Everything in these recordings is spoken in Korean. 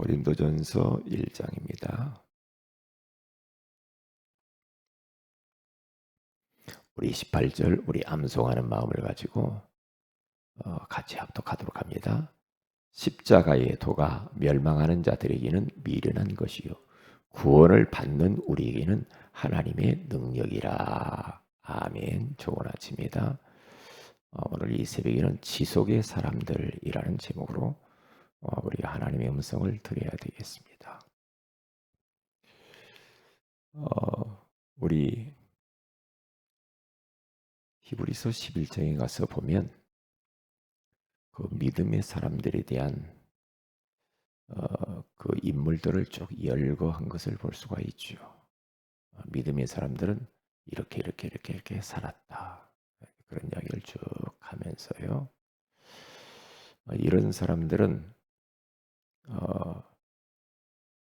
고린도전서 1장입니다. 우리 18절 우리 암송하는 마음을 가지고 같이 합독하도록 합니다. 십자가의 도가 멸망하는 자들에게는 미련한 것이요 구원을 받는 우리에게는 하나님의 능력이라. 아멘. 좋은 아침입니다. 오늘 이 새벽에는 지속의 사람들이라는 제목으로 우리 하나님의 음성을 드려야 되겠습니다. 우리 히브리서 11장에 가서 보면 그 믿음의 사람들에 대한 그 인물들을 쭉 열거한 것을 볼 수가 있죠. 믿음의 사람들은 이렇게 살았다. 그런 이야기를 쭉 하면서요. 이런 사람들은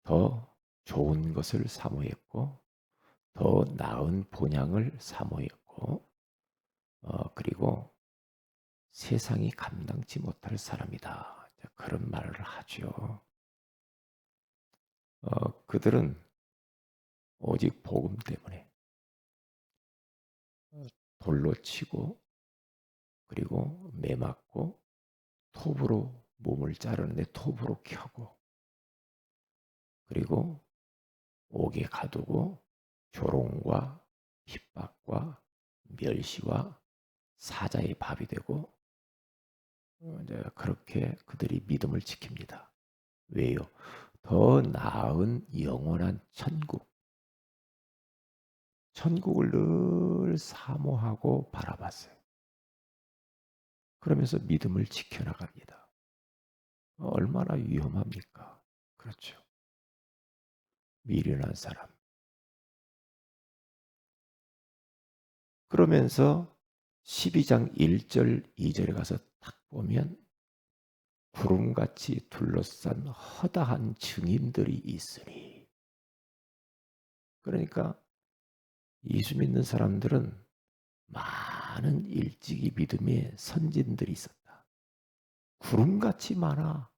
더 좋은 것을 사모했고 더 나은 본향을 사모했고 그리고 세상이 감당치 못할 사람이다. 그런 말을 하죠. 그들은 오직 복음 때문에 돌로 치고 그리고 매맞고 톱으로 몸을 자르는데 톱으로 켜고 그리고 옥에 가두고 조롱과 핍박과 멸시와 사자의 밥이 되고 이제 그렇게 그들이 믿음을 지킵니다. 왜요? 더 나은 영원한 천국을 늘 사모하고 바라봤어요. 그러면서 믿음을 지켜나갑니다. 얼마나 위험합니까? 그렇죠. 미련한 사람. 그러면서 12장 1절 2절에 가서 딱 보면 구름같이 둘러싼 허다한 증인들이 있으니, 그러니까 예수 믿는 사람들은 많은 일찍이 믿음의 선진들이 있었다. 구름같이 많아.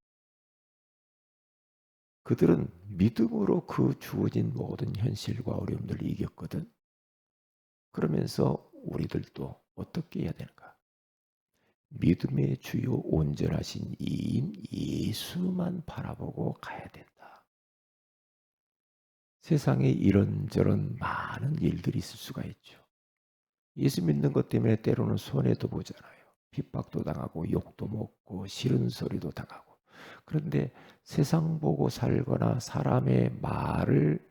그들은 믿음으로 그 주어진 모든 현실과 어려움들을 이겼거든. 그러면서 우리들도 어떻게 해야 되는가? 믿음의 주요 온전하신 이인 예수만 바라보고 가야 된다. 세상에 이런저런 많은 일들이 있을 수가 있죠. 예수 믿는 것 때문에 때로는 손해도 보잖아요. 핍박도 당하고 욕도 먹고 싫은 소리도 당하고. 그런데 세상 보고 살거나 사람의 말을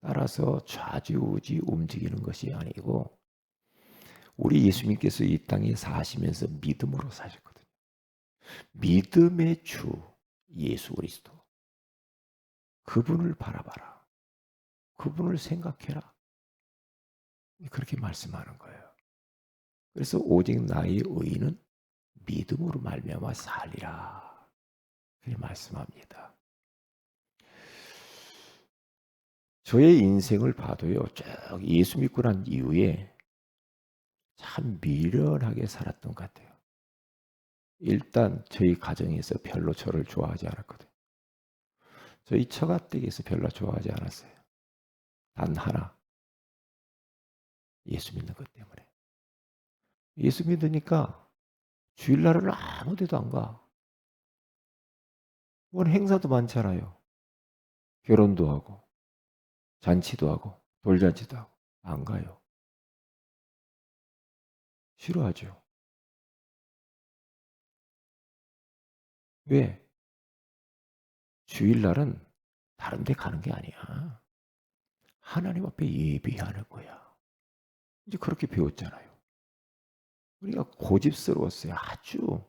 따라서 좌지우지 움직이는 것이 아니고 우리 예수님께서 이 땅에 사시면서 믿음으로 사셨거든요. 믿음의 주 예수 그리스도, 그분을 바라봐라. 그분을 생각해라. 그렇게 말씀하는 거예요. 그래서 오직 나의 의인은 믿음으로 말미암아 살리라. 그렇게 말씀합니다. 저의 인생을 봐도요. 쭉 예수 믿고 난 이후에 참 미련하게 살았던 것 같아요. 일단 저희 가정에서 별로 저를 좋아하지 않았거든요. 저희 처가댁에서 별로 좋아하지 않았어요. 단 하나, 예수 믿는 것 때문에. 예수 믿으니까 주일날은 아무 데도 안 가. 뭔 행사도 많잖아요. 결혼도 하고 잔치도 하고 돌잔치도 하고 안 가요. 싫어하죠. 왜? 주일날은 다른 데 가는 게 아니야. 하나님 앞에 예배하는 거야. 이제 그렇게 배웠잖아요. 우리가 고집스러웠어요. 아주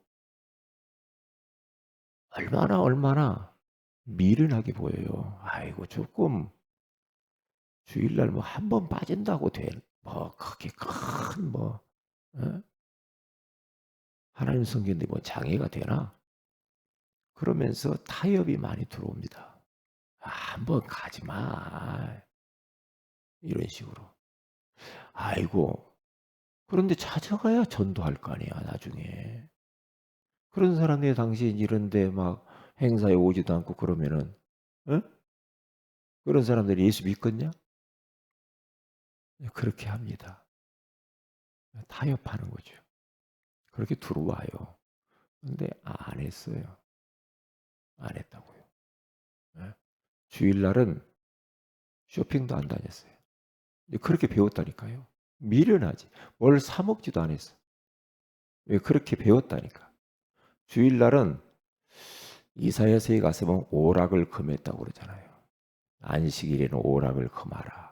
얼마나 미련하게 보여요. 아이고 조금 주일날 뭐 한 번 빠진다고 돼. 뭐 그렇게 큰 뭐 하나님 성경인데 뭐 장애가 되나? 그러면서 타협이 많이 들어옵니다. 한 번 가지 마. 이런 식으로. 아이고. 그런데 찾아가야 전도할 거 아니야, 나중에. 그런 사람이 당신 이런데 막 행사에 오지도 않고 그러면은 어? 그런 사람들이 예수 믿겠냐? 그렇게 합니다. 타협하는 거죠. 그렇게 들어와요. 근데 안 했어요. 안 했다고요. 예? 주일날은 쇼핑도 안 다녔어요. 그렇게 배웠다니까요. 미련하지. 뭘 사 먹지도 않았어. 왜 그렇게 배웠다니까. 주일날은 이사야서에 가서 보면 오락을 금했다고 그러잖아요. 안식일에는 오락을 금하라.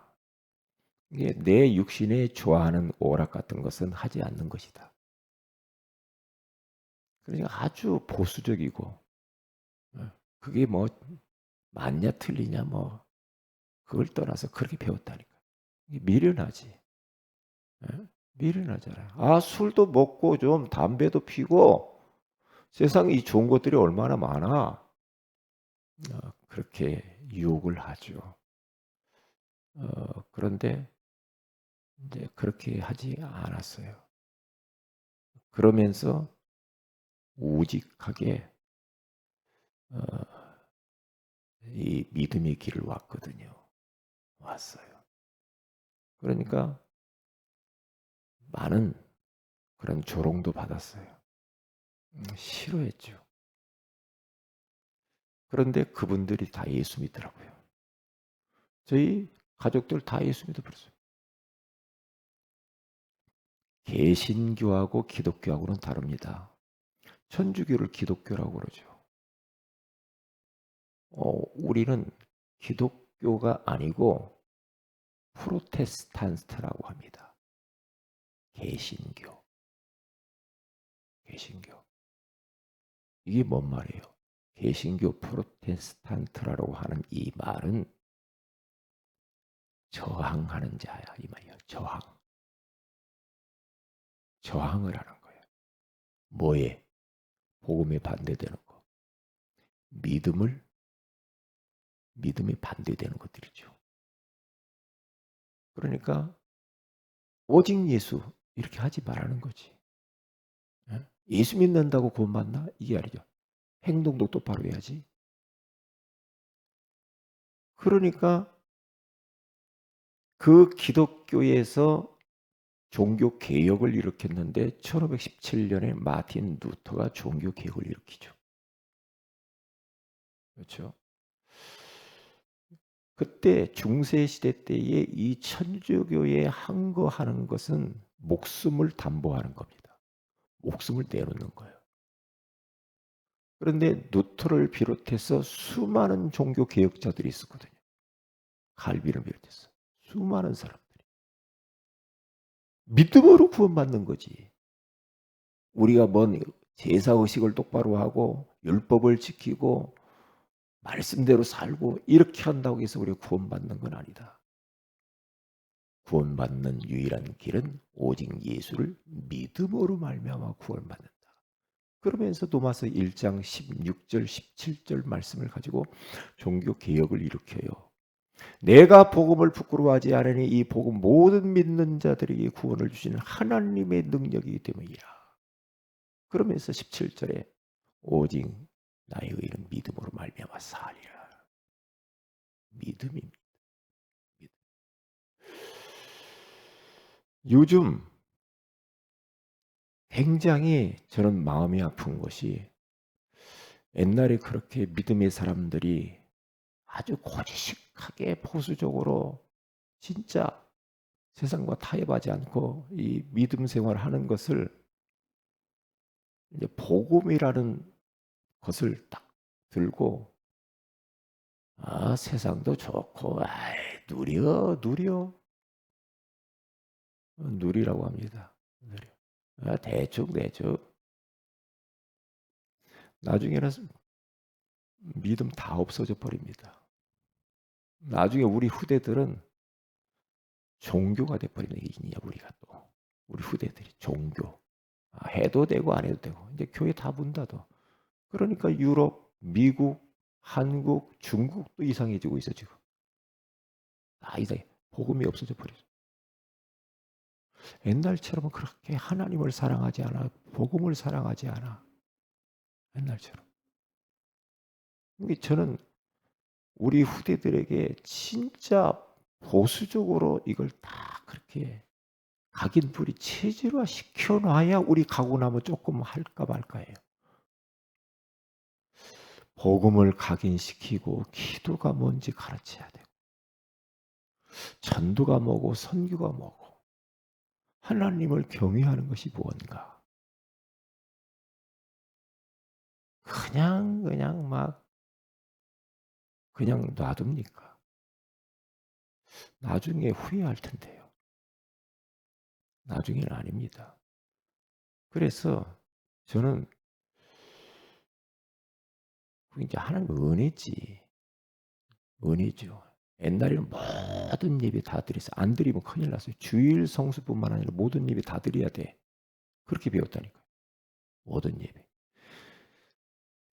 이게 내 육신에 좋아하는 오락 같은 것은 하지 않는 것이다. 그러니까 아주 보수적이고, 그게 뭐 맞냐 틀리냐 뭐 그걸 떠나서 그렇게 배웠다니까. 이게 미련하지. 미련하잖아요. 아, 술도 먹고 좀 담배도 피고 세상에 이 좋은 것들이 얼마나 많아. 그렇게 유혹을 하죠. 그런데 이제 그렇게 하지 않았어요. 그러면서 우직하게 이 믿음의 길을 왔거든요. 왔어요. 그러니까 많은 그런 조롱도 받았어요. 싫어했죠. 그런데 그분들이 다 예수 믿더라고요. 저희 가족들 다 예수 믿어버렸어요. 개신교하고 기독교하고는 다릅니다. 천주교를 기독교라고 그러죠. 우리는 기독교가 아니고 프로테스탄트라고 합니다. 개신교. 개신교. 이게 뭔 말이에요? 개신교 프로테스탄트라고 하는 이 말은 저항하는 자야 이 말이에요. 저항. 저항을 하는 거예요. 뭐에? 복음에 반대되는 거. 믿음에 반대되는 것들이죠. 그러니까 오직 예수 이렇게 하지 말라는 거지. 예수 믿는다고 구원받나? 이게 아니죠. 행동도 똑바로 해야지. 그러니까 그 기독교에서 종교 개혁을 일으켰는데 1517년에 마틴 루터가 종교 개혁을 일으키죠. 그렇죠. 그때 중세 시대 때에 이 천주교에 항거하는 것은 목숨을 담보하는 겁니다. 목숨을 내놓는 거예요. 그런데 루터를 비롯해서 수많은 종교 개혁자들이 있었거든요. 칼빈을 비롯해서 수많은 사람들이 믿음으로 구원받는 거지. 우리가 뭔 제사 의식을 똑바로 하고 율법을 지키고 말씀대로 살고 이렇게 한다고 해서 우리가 구원받는 건 아니다. 구원받는 유일한 길은 오직 예수를 믿음으로 말미암아 구원받는다. 그러면서 도마서 1장 16절 17절 말씀을 가지고 종교 개혁을 일으켜요. 내가 복음을 부끄러워하지 않으니 이 복음 모든 믿는 자들에게 구원을 주시는 하나님의 능력이기 때문이라. 그러면서 17절에 오직 나의 의는 믿음으로 말미암아 사리라. 믿음입니다. 요즘 굉장히 저는 마음이 아픈 것이 옛날에 그렇게 믿음의 사람들이 아주 고지식하게 보수적으로 진짜 세상과 타협하지 않고 이 믿음 생활하는 것을 이제 복음이라는 것을 딱 들고 세상도 좋고 누리라고 합니다. 누려. 대충 나중에는 믿음 다 없어져 버립니다. 나중에 우리 후대들은 종교가 돼버리는 게 있냐 우리가 또 우리 후대들이 종교 해도 되고 안 해도 되고 이제 교회 다 문 닫아. 그러니까 유럽, 미국, 한국, 중국도 이상해지고 있어 지금. 이상해. 복음이 없어져 버리죠. 옛날처럼 그렇게 하나님을 사랑하지 않아. 복음을 사랑하지 않아. 옛날처럼. 저는 우리 후대들에게 진짜 보수적으로 이걸 다 그렇게 각인불이 체질화 시켜놔야 우리 가고 나면 조금 할까 말까예요. 복음을 각인시키고 기도가 뭔지 가르쳐야 되고 전도가 뭐고 선교가 뭐고 하나님을 경외하는 것이 무언가. 그냥 막 그냥 놔둡니까? 나중에 후회할 텐데요. 나중에는 아닙니다. 그래서 저는 이제 하나님 은혜지. 은혜죠. 옛날에는 모든 예배 다 드렸어요. 안 드리면 큰일 났어요. 주일 성수뿐만 아니라 모든 예배 다 드려야 돼. 그렇게 배웠다니까요. 모든 예배.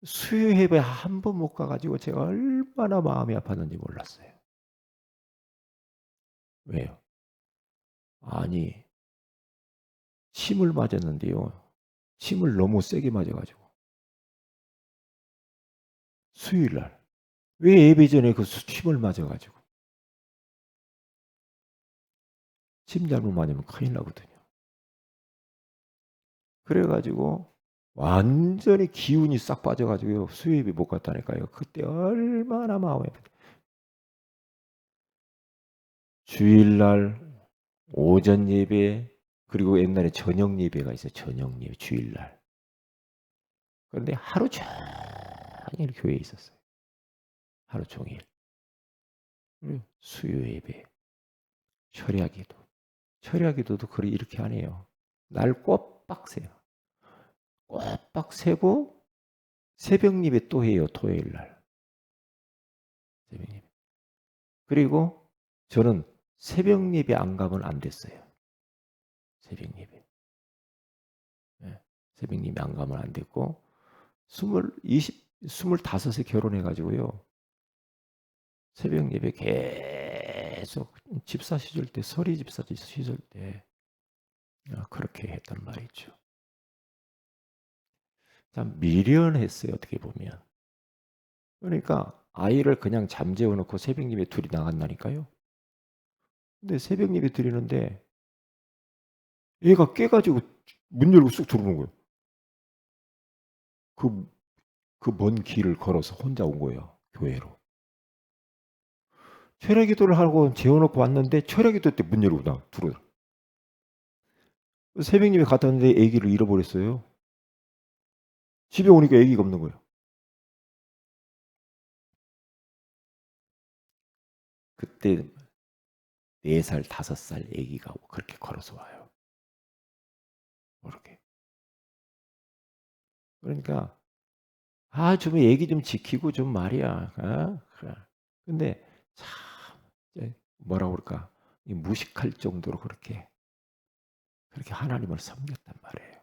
수요 예배 한 번 못 가가지고 제가 얼마나 마음이 아팠는지 몰랐어요. 왜요? 아니, 침을 맞았는데요. 침을 너무 세게 맞아가지고. 수요일 날. 왜 예배 전에 그 침을 맞아가지고. 침 잘못 맞으면 큰일 나거든요. 그래가지고 완전히 기운이 싹 빠져가지고요. 수요 예배 못 갔다니까요. 그때 얼마나 마음이 아팠어요. 주일날 오전 예배 그리고 옛날에 저녁 예배가 있어요. 저녁 예배 주일날. 그런데 하루 종일 교회에 있었어요. 하루 종일. 그리고 수요 예배, 철야기도. 철야기도도 이렇게 하네요. 날 꼬박 세요. 꼬박 세고 새벽 예배 또 해요. 토요일 날. 새벽 예배. 그리고 저는 새벽 예배 안 가면 안 됐어요. 새벽 예배. 네. 새벽 예배 안 가면 안 됐고 25에 결혼해가지고요. 새벽 예배 계속 집사 시절 때, 서리 집사 시절 때 그렇게 했단 말이죠. 참 미련했어요. 어떻게 보면. 그러니까 아이를 그냥 잠재워 놓고 새벽 예배 둘이 나간다니까요. 근데 새벽 예배 드리는데 얘가 깨가지고 문 열고 쑥 들어오는 거예요. 그 먼 길을 걸어서 혼자 온 거예요. 교회로. 철야 기도를 하고 재워놓고 왔는데 철야 기도 때 문 열고 들어오더라. 새벽 예배 갔다 왔는데 아기를 잃어버렸어요. 집에 오니까 아기가 없는 거예요. 그때 4살, 5살 아기가 그렇게 걸어서 와요. 그렇게. 그러니까 좀 애기 좀 지키고 좀 말이야. 그래. 근데 참 뭐라 그럴까? 무식할 정도로 그렇게 하나님을 섬겼단 말이에요.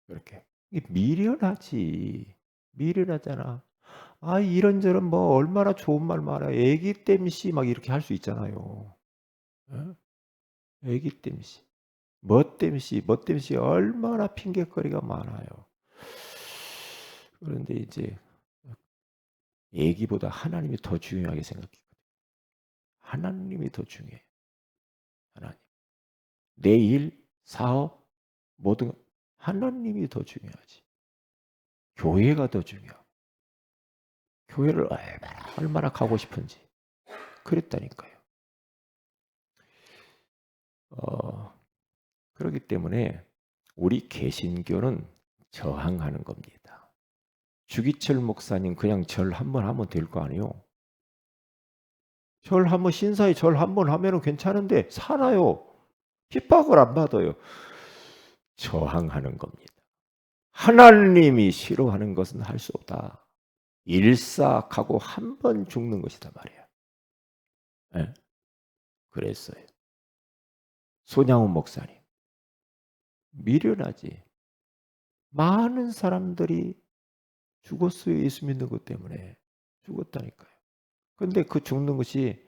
그렇게. 이게 미련하지. 미련하잖아. 이런저런 뭐 얼마나 좋은 말 많아. 애기 땜시 막 이렇게 할 수 있잖아요. 어? 애기 땜시. 멋땜시 얼마나 핑계거리가 많아요. 그런데 이제 애기보다 하나님이 더 중요하게 생각했거든요. 하나님이 더 중요해. 하나님. 내 일, 사업, 모든 하나님이 더 중요하지. 교회가 더 중요하고. 교회를 얼마나 가고 싶은지. 그랬다니까요. 그렇기 때문에 우리 개신교는 저항하는 겁니다. 주기철 목사님 그냥 절 한번 하면 될 거 아니에요. 절 한번 신사에 절 한번 하면 괜찮은데 살아요. 핍박을 안 받아요. 저항하는 겁니다. 하나님이 싫어하는 것은 할 수 없다. 일사하고 한 번 죽는 것이다 말이야. 네. 그랬어요. 손양훈 목사님. 미련하지. 많은 사람들이 죽었어요. 예수 믿는 것 때문에. 죽었다니까요. 근데 그 죽는 것이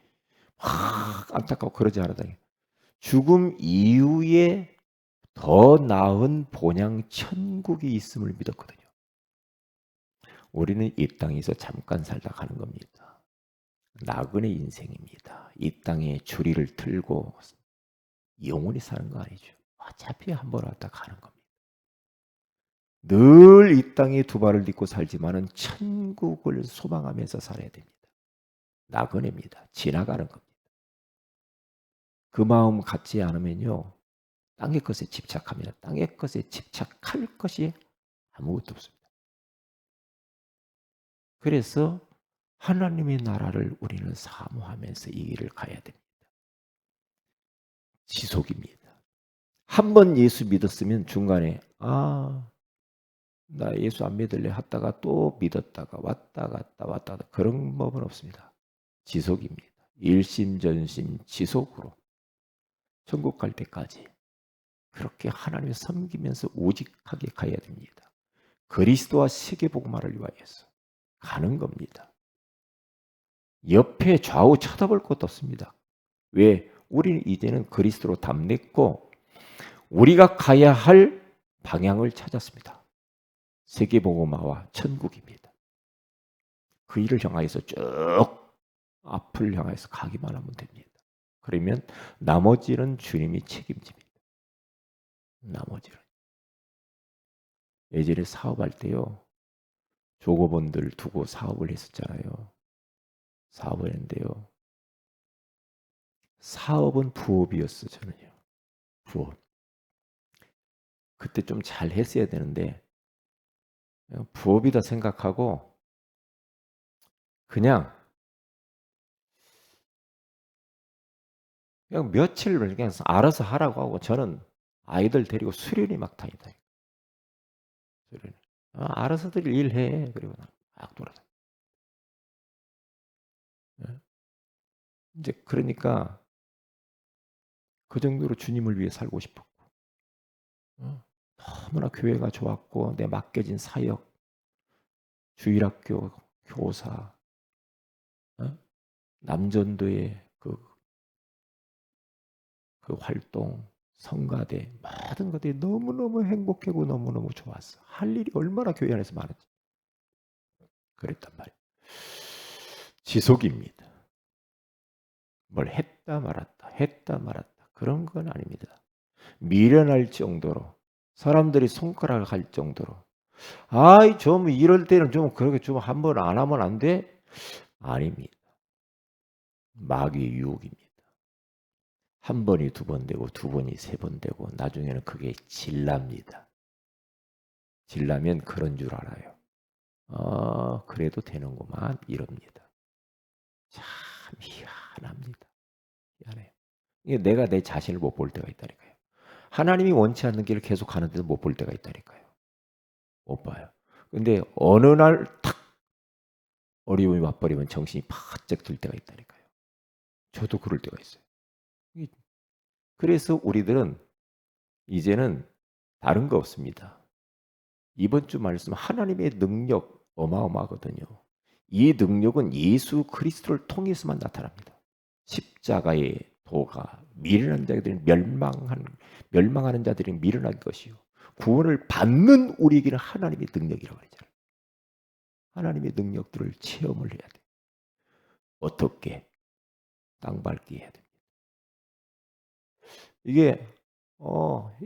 막 안타깝고 그러지 않았다니. 죽음 이후에 더 나은 본향 천국이 있음을 믿었거든요. 우리는 이 땅에서 잠깐 살다 가는 겁니다. 나그네 인생입니다. 이 땅에 주리를 틀고 영원히 사는 거 아니죠. 어차피 한 번 왔다 가는 겁니다. 늘 이 땅에 두 발을 딛고 살지만은 천국을 소망하면서 살아야 됩니다. 나그네입니다. 지나가는 겁니다. 그 마음 갖지 않으면요. 땅의 것에 집착합니다. 땅의 것에 집착할 것이 아무것도 없습니다. 그래서 하나님의 나라를 우리는 사모하면서 이 길을 가야 됩니다. 지속입니다. 한 번 예수 믿었으면 중간에 나 예수 안 믿을래 했다가 또 믿었다가 왔다 갔다 왔다 갔다 그런 법은 없습니다. 지속입니다. 일심전심 지속으로 천국 갈 때까지 그렇게 하나님을 섬기면서 오직하게 가야 됩니다. 그리스도와 세계복음화를 위하여서 가는 겁니다. 옆에 좌우 쳐다볼 것도 없습니다. 왜? 우리는 이제는 그리스도로 담냈고 우리가 가야 할 방향을 찾았습니다. 세계복음화와 천국입니다. 그 일을 향하여서 쭉 앞을 향해서 가기만 하면 됩니다. 그러면 나머지는 주님이 책임집니다. 나머지는. 예전에 사업할 때요. 조고분들 두고 사업을 했었잖아요. 사업을 했는데요. 사업은 부업이었어, 저는요. 부업. 그때 좀 잘 했어야 되는데 부업이다 생각하고 그냥 며칠 그냥 알아서 하라고 하고 저는 아이들 데리고 수련회 막 다니다. 수련회. 알아서들 일해. 그리고 막 돌아다녀. 이제 그러니까 그 정도로 주님을 위해 살고 싶었고 너무나 교회가 좋았고 내 맡겨진 사역, 주일학교 교사, 남전도의 그 활동, 성가대 모든 것들이 너무너무 행복하고 너무너무 좋았어. 할 일이 얼마나 교회 안에서 많았지. 그랬단 말이에요. 지속입니다. 뭘 했다 말았다 했다 말았다 그런 건 아닙니다. 미련할 정도로 사람들이 손가락을 할 정도로 아이 좀 이럴 때는 좀 그렇게 좀 한 번 안 하면 안 돼? 아닙니다. 마귀의 유혹입니다. 한 번이 두 번 되고 두 번이 세 번 되고 나중에는 그게 질납니다. 질나면 그런 줄 알아요. 그래도 되는구만 이럽니다. 참 희한합니다. 희한해요. 이게 내가 내 자신을 못 볼 때가 있다니까요. 하나님이 원치 않는 길을 계속 가는데도 못 볼 때가 있다니까요. 못 봐요. 근데 어느 날 탁 어려움이 와버리면 정신이 바짝 들 때가 있다니까요. 저도 그럴 때가 있어요. 그래서 우리들은 이제는 다른 거 없습니다. 이번 주 말씀 하나님의 능력 어마어마하거든요. 이 능력은 예수 그리스도를 통해서만 나타납니다. 십자가의 도가 미련한 자들이 멸망하는 자들이 미련한 것이요. 구원을 받는 우리에게는 하나님의 능력이라고 하잖아요. 하나님의 능력들을 체험을 해야 돼. 어떻게? 땅 밟기 해야 됩니다. 이게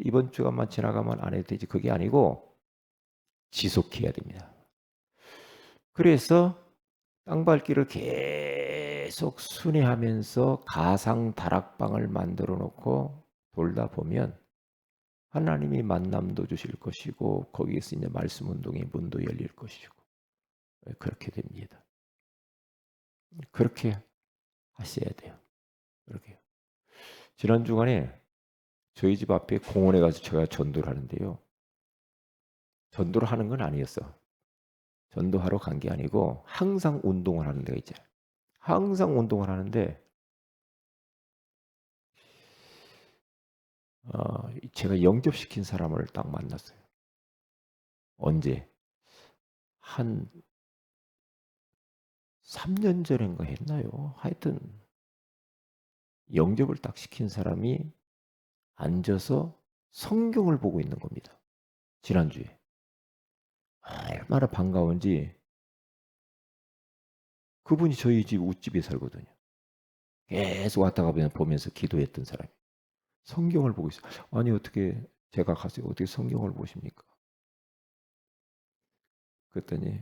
이번 주간만 지나가면 안 해도 되지 그게 아니고 지속해야 됩니다. 그래서 땅 밟기를 계속 순회하면서 가상 다락방을 만들어 놓고 돌다 보면 하나님이 만남도 주실 것이고 거기에서 이제 말씀 운동의 문도 열릴 것이고 그렇게 됩니다. 그렇게 하셔야 돼요. 그렇게. 지난 주간에 저희 집 앞에 공원에 가서 제가 전도를 하는데요. 전도를 하는 건 아니었어. 전도하러 간 게 아니고 항상 운동을 하는 데가 있잖아요. 항상 운동을 하는데 제가 영접시킨 사람을 딱 만났어요. 언제? 한 3년 전인가 했나요? 하여튼 영접을 딱 시킨 사람이 앉아서 성경을 보고 있는 겁니다. 지난주에. 얼마나 반가운지 그분이 저희 집 웃집에 살거든요. 계속 왔다가 보면서 기도했던 사람이 성경을 보고 있어요. 아니 어떻게 제가 가서 어떻게 성경을 보십니까? 그랬더니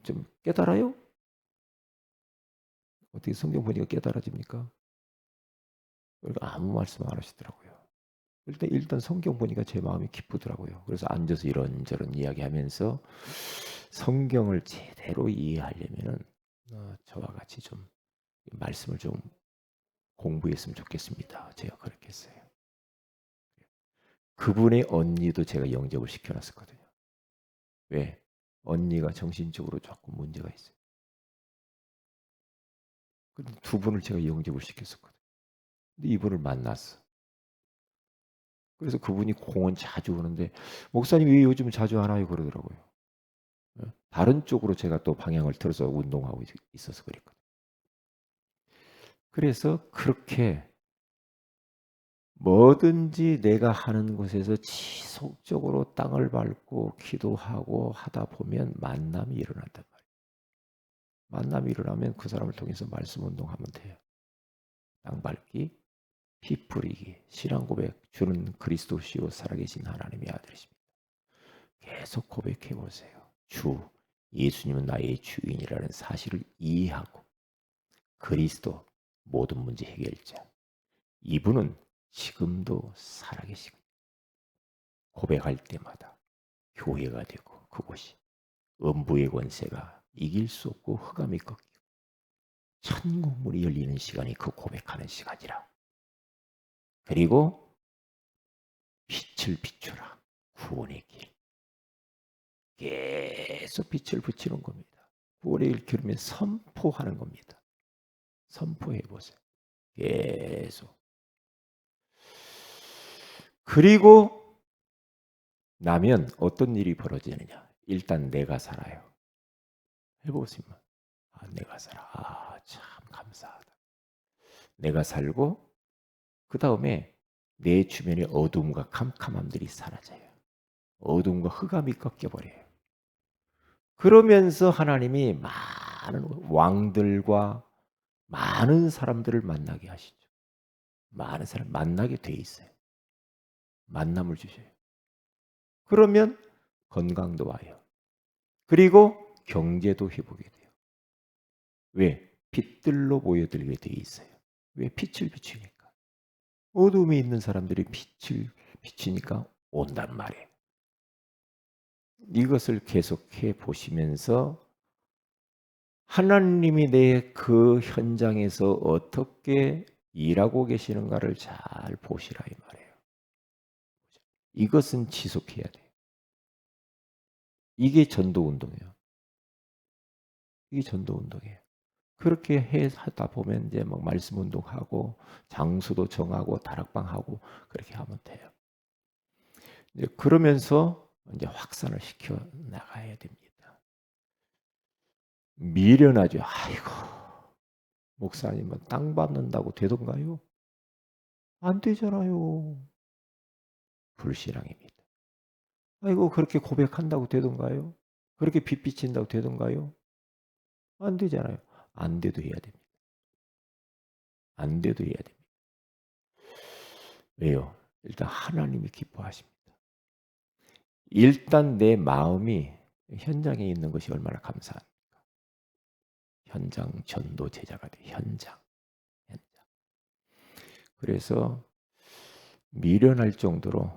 좀 깨달아요? 어떻게 성경 보니까 깨달아집니까? 그러니까 아무 말씀 안 하시더라고요. 일단 성경 보니까 제 마음이 기쁘더라고요. 그래서 앉아서 이런저런 이야기하면서 성경을 제대로 이해하려면은 저와 같이 좀 말씀을 좀 공부했으면 좋겠습니다. 제가 그렇게 했어요. 그분의 언니도 제가 영접을 시켜놨었거든요. 왜? 언니가 정신적으로 조금 문제가 있어요. 근데 두 분을 제가 영접을 시켰었거든요. 근데 이분을 만났어. 그래서 그분이 공원 자주 오는데 목사님 왜 요즘 자주 안 와요? 그러더라고요. 다른 쪽으로 제가 또 방향을 틀어서 운동하고 있어서 그랬거든요. 그래서 그렇게 뭐든지 내가 하는 곳에서 지속적으로 땅을 밟고 기도하고 하다 보면 만남이 일어난단 말이에요. 만남이 일어나면 그 사람을 통해서 말씀 운동하면 돼요. 땅 밟기, 피 뿌리기, 신앙 고백, 주는 그리스도시요 살아계신 하나님의 아들이십니다. 계속 고백해 보세요. 주, 예수님은 나의 주인이라는 사실을 이해하고 그리스도 모든 문제 해결자. 이분은 지금도 살아계시고 고백할 때마다 교회가 되고 그곳이 음부의 권세가 이길 수 없고 흑암이 꺾이고 천국문이 열리는 시간이 그 고백하는 시간이라. 그리고 빛을 비추라. 구원의 길. 계속 빛을 비추는 겁니다. 구원의 길 그러면 선포하는 겁니다. 선포해 보세요. 계속. 그리고 나면 어떤 일이 벌어지느냐. 일단 내가 살아요. 해보시면 내가 살아. 참 감사하다. 내가 살고 그 다음에 내 주변의 어둠과 캄캄함들이 사라져요. 어둠과 흑암이 꺾여버려요. 그러면서 하나님이 많은 왕들과 많은 사람들을 만나게 하시죠. 많은 사람 만나게 돼 있어요. 만남을 주셔요. 그러면 건강도 와요. 그리고 경제도 회복이 돼요. 왜? 빛들로 보여드리게 돼 있어요. 왜? 빛을 비추니까. 어둠이 있는 사람들이 빛을 비추니까 온단 말이에요. 이것을 계속해 보시면서 하나님이 내 그 현장에서 어떻게 일하고 계시는가를 잘 보시라 이 말이에요. 이것은 지속해야 돼요. 이게 전도 운동이에요. 이게 전도 운동이에요. 그렇게 하다 보면 이제 막 말씀 운동하고 장수도 정하고 다락방하고 그렇게 하면 돼요. 이제 그러면서 이제 확산을 시켜 나가야 됩니다. 미련하죠. 아이고 목사님은 땅 받는다고 되던가요? 안 되잖아요. 불신앙입니다. 아이고 그렇게 고백한다고 되던가요? 그렇게 빛 비친다고 되던가요? 안 되잖아요. 안 돼도 해야 됩니다. 안 돼도 해야 됩니다. 왜요? 일단 하나님이 기뻐하십니다. 일단 내 마음이 현장에 있는 것이 얼마나 감사합니까? 현장 전도 제자가 돼. 현장. 그래서 미련할 정도로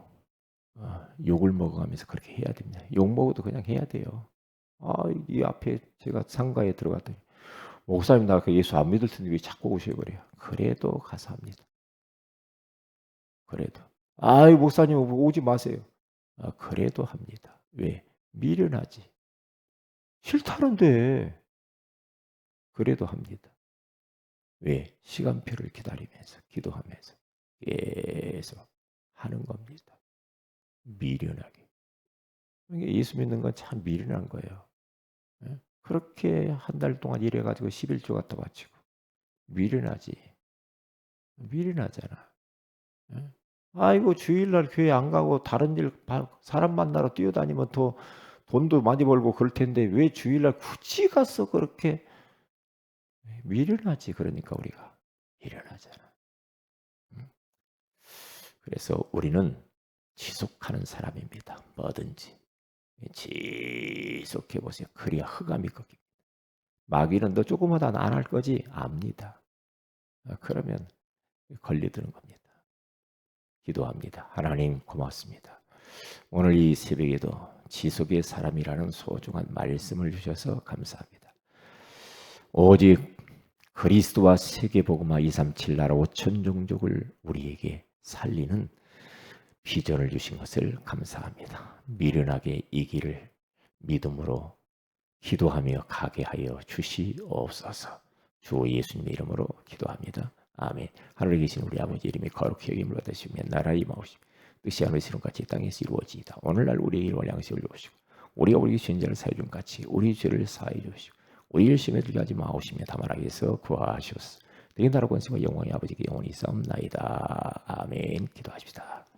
욕을 먹어가면서 그렇게 해야 됩니다. 욕 먹어도 그냥 해야 돼요. 이 앞에 제가 상가에 들어갔더니 목사님 나 그 예수 안 믿을 텐데 왜 자꾸 오셔 그래요. 그래도 가서 합니다. 그래도 목사님 오지 마세요. 그래도 합니다. 왜? 미련하지. 싫다는데 그래도 합니다. 왜? 시간표를 기다리면서 기도하면서 계속 하는 겁니다. 미련하게. 예수 믿는 건 참 미련한 거예요. 예? 그렇게 한 달 동안 일해가지고 11조 갖다 바치고 미련하지. 미련하잖아. 아이고 주일날 교회 안 가고 다른 일 사람 만나러 뛰어다니면 더 돈도 많이 벌고 그럴 텐데 왜 주일날 굳이 가서 그렇게 미련하지? 그러니까 우리가 미련하잖아. 그래서 우리는 지속하는 사람입니다. 뭐든지 지속해 보세요. 그래야 흑암이 꺾입니다. 마귀는 너 조금만 안 할 거지 압니다. 그러면 걸리드는 겁니다. 기도합니다. 하나님 고맙습니다. 오늘 이 새벽에도 지속의 사람이라는 소중한 말씀을 주셔서 감사합니다. 오직 그리스도와 세계복음화 237 나라 5천 종족을 우리에게 살리는 비전을 주신 것을 감사합니다. 미련하게 이 길을 믿음으로 기도하며 가게 하여 주시옵소서. 주 예수님의 이름으로 기도합니다. 아멘. 하늘에 계신 우리 아버지 이름이 거룩히 여김을 받으시며 나라의 임하옵시며 뜻이 하늘에서 같이 땅에서 이루어지이다. 오늘날 우리의 일월 양식을 주시고 우리가 우리 죄인들을 사해 준 같이 우리 죄를 사해 주시고 우리 열심히 들게 하지 마옵시며 다만 악에서 구하시옵소서. 되게 나라 권세와 영광이 아버지께 영원히 있사옵나이다. 아멘. 기도하십시다.